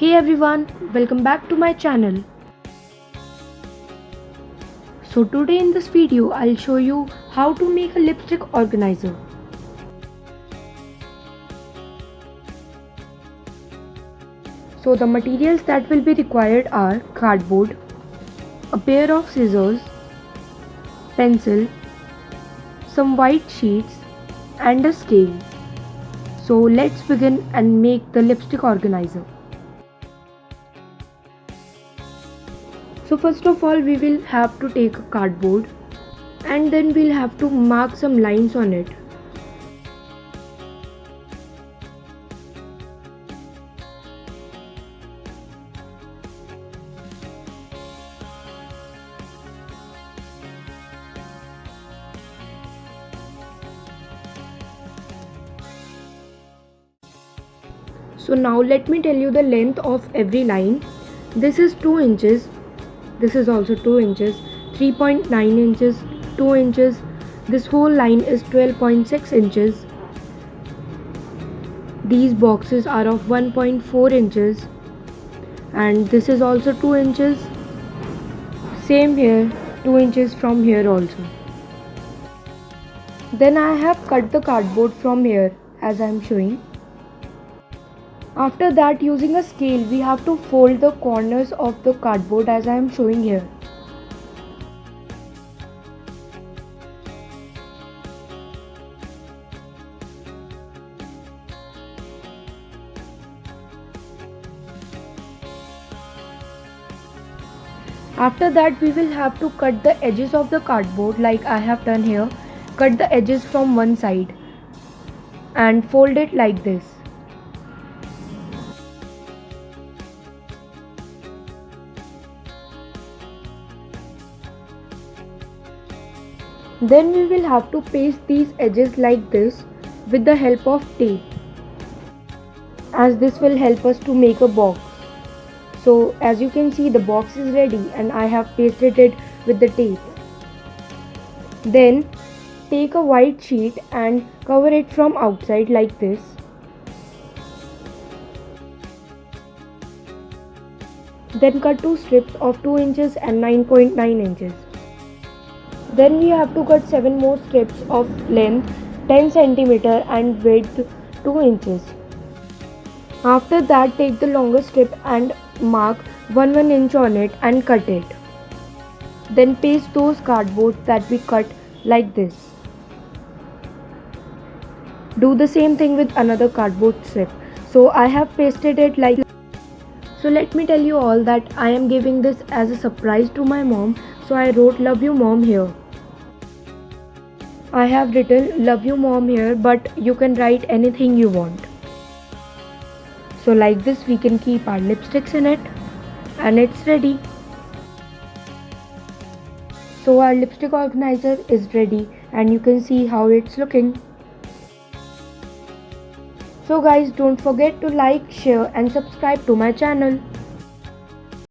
Hey everyone, welcome back to my channel. So today in this video I'll show you how to make a lipstick organizer. So the materials that will be required are cardboard, a pair of scissors, pencil, some white sheets and a scale. So let's begin and make the lipstick organizer. So first of all we will have to take a cardboard and then we'll have to mark some lines on it. So now let me tell you the length of every line. This is 2 inches, this is also 2 inches, 3.9 inches, 2 inches, this whole line is 12.6 inches. These boxes are of 1.4 inches and this is also 2 inches. Same here, 2 inches from here also. Then I have cut the cardboard from here as I am showing. After that, using a scale we have to fold the corners of the cardboard as I am showing here. After that we will have to cut the edges of the cardboard like I have done here. Cut the edges from one side and fold it like this. Then we will have to paste these edges like this with the help of tape, as this will help us to make a box. So as you can see, the box is ready and I have pasted it with the tape. Then take a white sheet and cover it from outside like this. Then cut two strips of 2 inches and 9.9 inches. Then we have to cut 7 more strips of length 10 cm and width 2 inches. After that, take the longer strip and mark 1 inch on it and cut it. Then paste those cardboards that we cut like this. Do the same thing with another cardboard strip. So I have pasted it like this. So let me tell you all that I am giving this as a surprise to my mom. So I wrote "Love you mom" here. I have written "Love you mom" here, but you can write anything you want. So like this we can keep our lipsticks in it and it's ready. So our lipstick organizer is ready and you can see how it's looking. So guys, don't forget to like, share and subscribe to my channel.